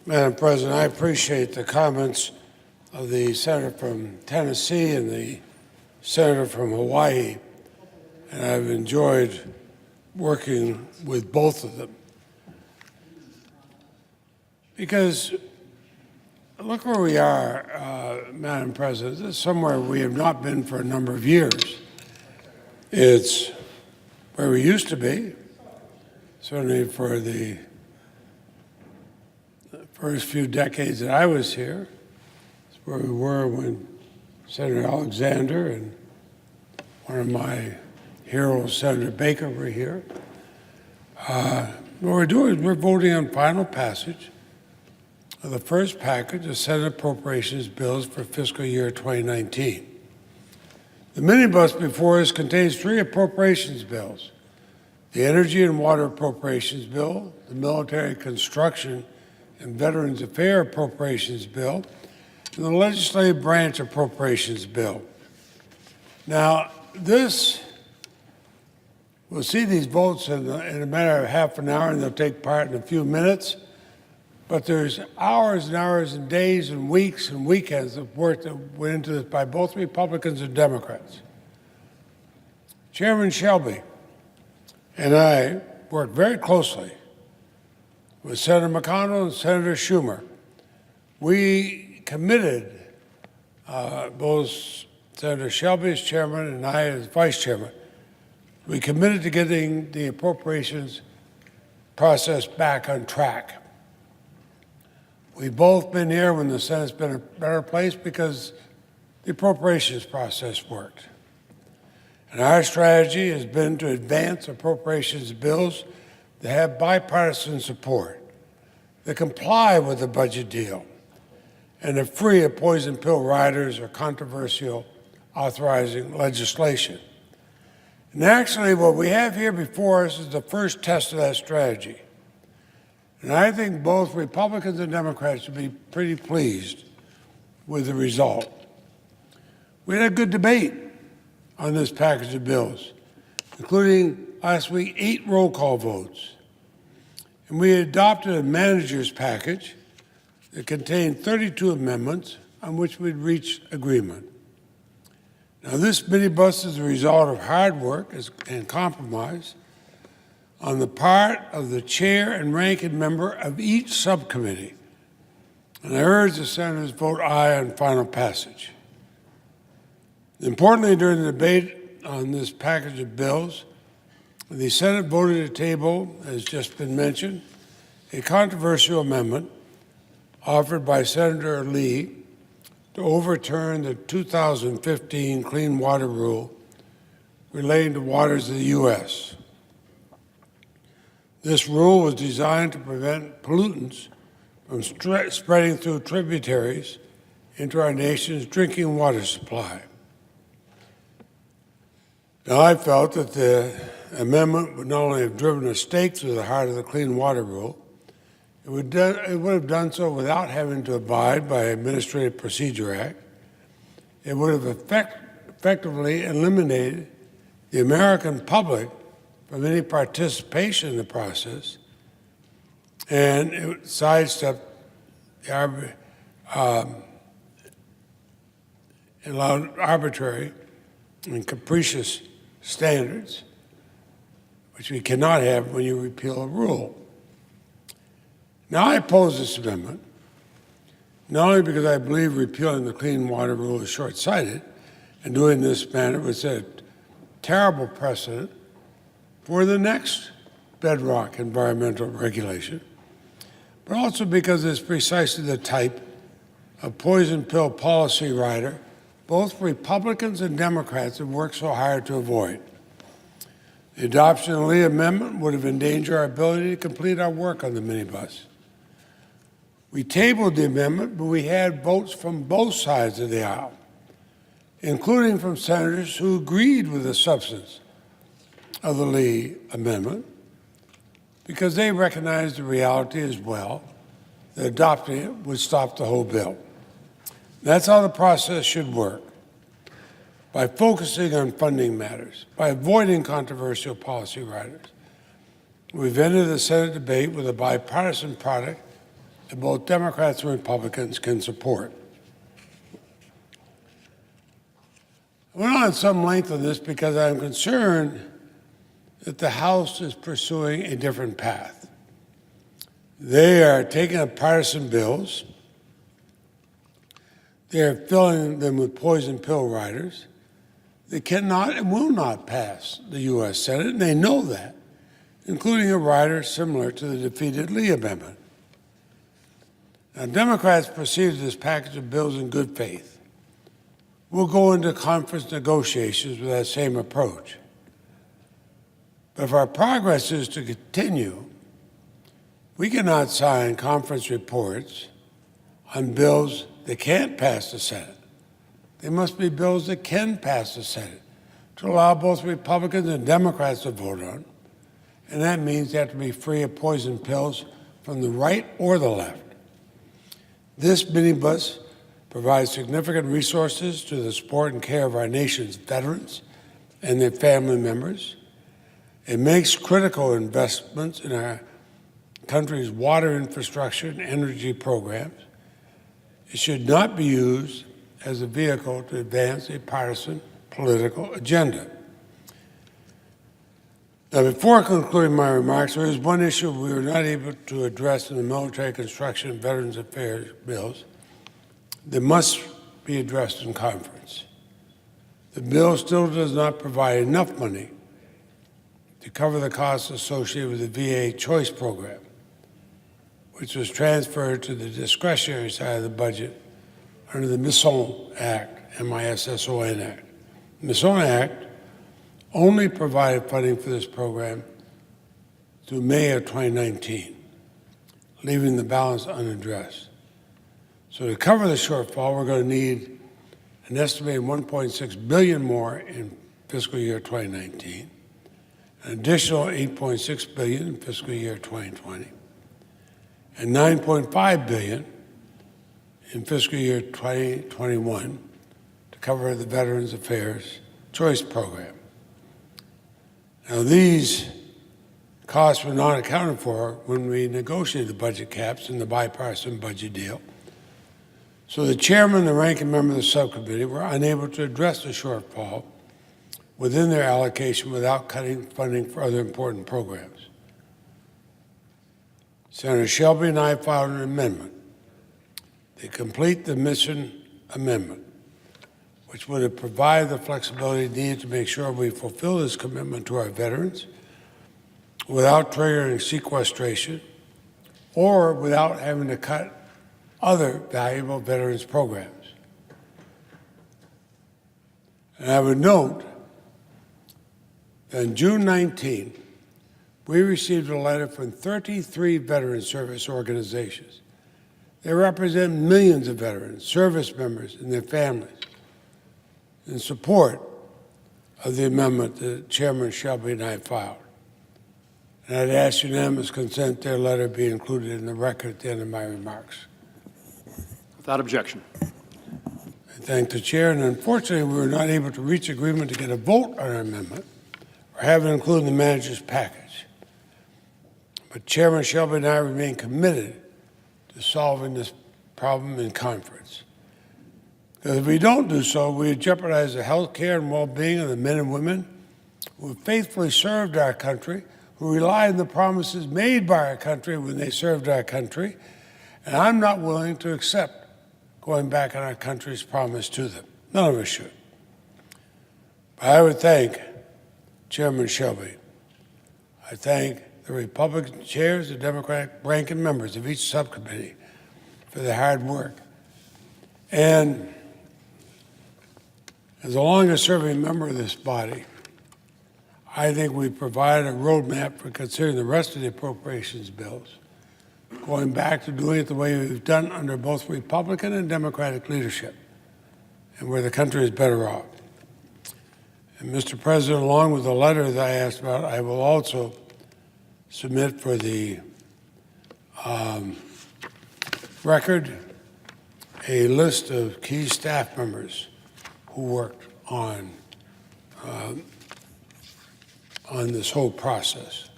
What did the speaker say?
Madam President, I appreciate the comments of the senator from Tennessee and the senator from Hawaii, and I've enjoyed working with both of them. Because look where we are, Madam President. This is somewhere we have not been for a number of years. It's where we used to be, certainly for the first few decades that I was here. It's where we were when Senator Alexander and one of my heroes, Senator Baker, were here. What we're doing is we're voting on final passage of the first package of Senate appropriations bills for fiscal year 2019. The minibus before us contains 3 appropriations bills: the Energy and Water Appropriations Bill, the Military Construction and Veterans Affairs Appropriations Bill, and the Legislative Branch Appropriations Bill. Now, we'll see these votes in a matter of half an hour, and they'll take part in a few minutes. But there's hours and hours and days and weeks and weekends of work that went into this by both Republicans and Democrats. Chairman Shelby and I worked very closely with Senator McConnell and Senator Schumer. We committed, both Senator Shelby as chairman and I as vice chairman, we committed to getting the appropriations process back on track. We've both been here when the Senate's been a better place because the appropriations process worked. And our strategy has been to advance appropriations bills that have bipartisan support, that comply with the budget deal, and are free of poison pill riders or controversial authorizing legislation. And actually, what we have here before us is the first test of that strategy. And I think both Republicans and Democrats should be pretty pleased with the result. We had a good debate on this package of bills, including last week 8 roll call votes. And we adopted a manager's package that contained 32 amendments on which we'd reached agreement. Now, this minibus is a result of hard work and compromise on the part of the chair and ranking member of each subcommittee. And I urge the senators vote aye on final passage. Importantly, during the debate on this package of bills, the Senate voted to table, as just been mentioned, a controversial amendment offered by Senator Leahy to overturn the 2015 Clean Water Rule relating to waters of the U.S. This rule was designed to prevent pollutants from spreading through tributaries into our nation's drinking water supply. Now, I felt that the amendment would not only have driven a stake through the heart of the Clean Water Rule, it would have done so without having to abide by Administrative Procedure Act. It would have effectively eliminated the American public from any participation in the process, and it would sidestep the allowed arbitrary and capricious standards, which we cannot have when you repeal a rule. Now, I oppose this amendment, not only because I believe repealing the Clean Water Rule is short-sighted, and doing this manner would set a terrible precedent for the next bedrock environmental regulation, but also because it's precisely the type of poison pill policy rider both Republicans and Democrats have worked so hard to avoid. The adoption of the Leahy Amendment would have endangered our ability to complete our work on the minibus. We tabled the amendment, but we had votes from both sides of the aisle, including from senators who agreed with the substance of the Leahy Amendment, because they recognized the reality as well that adopting it would stop the whole bill. That's how the process should work, by focusing on funding matters, by avoiding controversial policy riders. We've ended the Senate debate with a bipartisan product that both Democrats and Republicans can support. I went on at some length on this because I'm concerned that the House is pursuing a different path. They are taking up partisan bills. They're filling them with poison pill riders. They cannot and will not pass the U.S. Senate, and they know that, including a rider similar to the defeated Leahy amendment. Now, Democrats proceeded this package of bills in good faith. We'll go into conference negotiations with that same approach. But if our progress is to continue, we cannot sign conference reports on bills that can't pass the Senate. They must be bills that can pass the Senate to allow both Republicans and Democrats to vote on. And that means they have to be free of poison pills from the right or the left. This minibus provides significant resources to the support and care of our nation's veterans and their family members. It makes critical investments in our country's water infrastructure and energy programs. It should not be used as a vehicle to advance a partisan political agenda. Now, before concluding my remarks, there is one issue we were not able to address in the Military Construction and Veterans Affairs bills that must be addressed in conference. The bill still does not provide enough money to cover the costs associated with the VA Choice Program, which was transferred to the discretionary side of the budget under the MISSON Act, M-I-S-S-O-N Act. The MISSON Act only provided funding for this program through May of 2019, leaving the balance unaddressed. So to cover the shortfall, we're going to need an estimated $1.6 billion more in fiscal year 2019, an additional $8.6 billion in fiscal year 2020, and $9.5 billion in fiscal year 2021 to cover the Veterans Affairs Choice Program. Now, these costs were not accounted for when we negotiated the budget caps in the bipartisan budget deal. So the chairman and the ranking member of the subcommittee were unable to address the shortfall within their allocation without cutting funding for other important programs. Senator Shelby and I filed an amendment to complete the mission amendment, which would have provided the flexibility needed to make sure we fulfill this commitment to our veterans without triggering sequestration or without having to cut other valuable veterans programs. And I would note that on June 19, we received a letter from 33 veteran service organizations. They represent millions of veterans, service members, and their families in support of the amendment that Chairman Shelby and I filed. And I'd ask unanimous consent their letter be included in the record at the end of my remarks. Without objection. I thank the chair, and unfortunately we were not able to reach agreement to get a vote on our amendment or have it included in the manager's package. But Chairman Shelby and I remain committed to solving this problem in conference. Because if we don't do so, we jeopardize the health care and well-being of the men and women who have faithfully served our country, who rely on the promises made by our country when they served our country, and I'm not willing to accept going back on our country's promise to them. None of us should. But I would thank Chairman Shelby. I thank the Republican chairs, the Democratic ranking members of each subcommittee for their hard work. And as a longest-serving member of this body, I think we provide a roadmap for considering the rest of the appropriations bills, going back to doing it the way we've done under both Republican and Democratic leadership, and where the country is better off. And Mr. President, along with the letter that I asked about, I will also submit for the record a list of key staff members who worked on this whole process.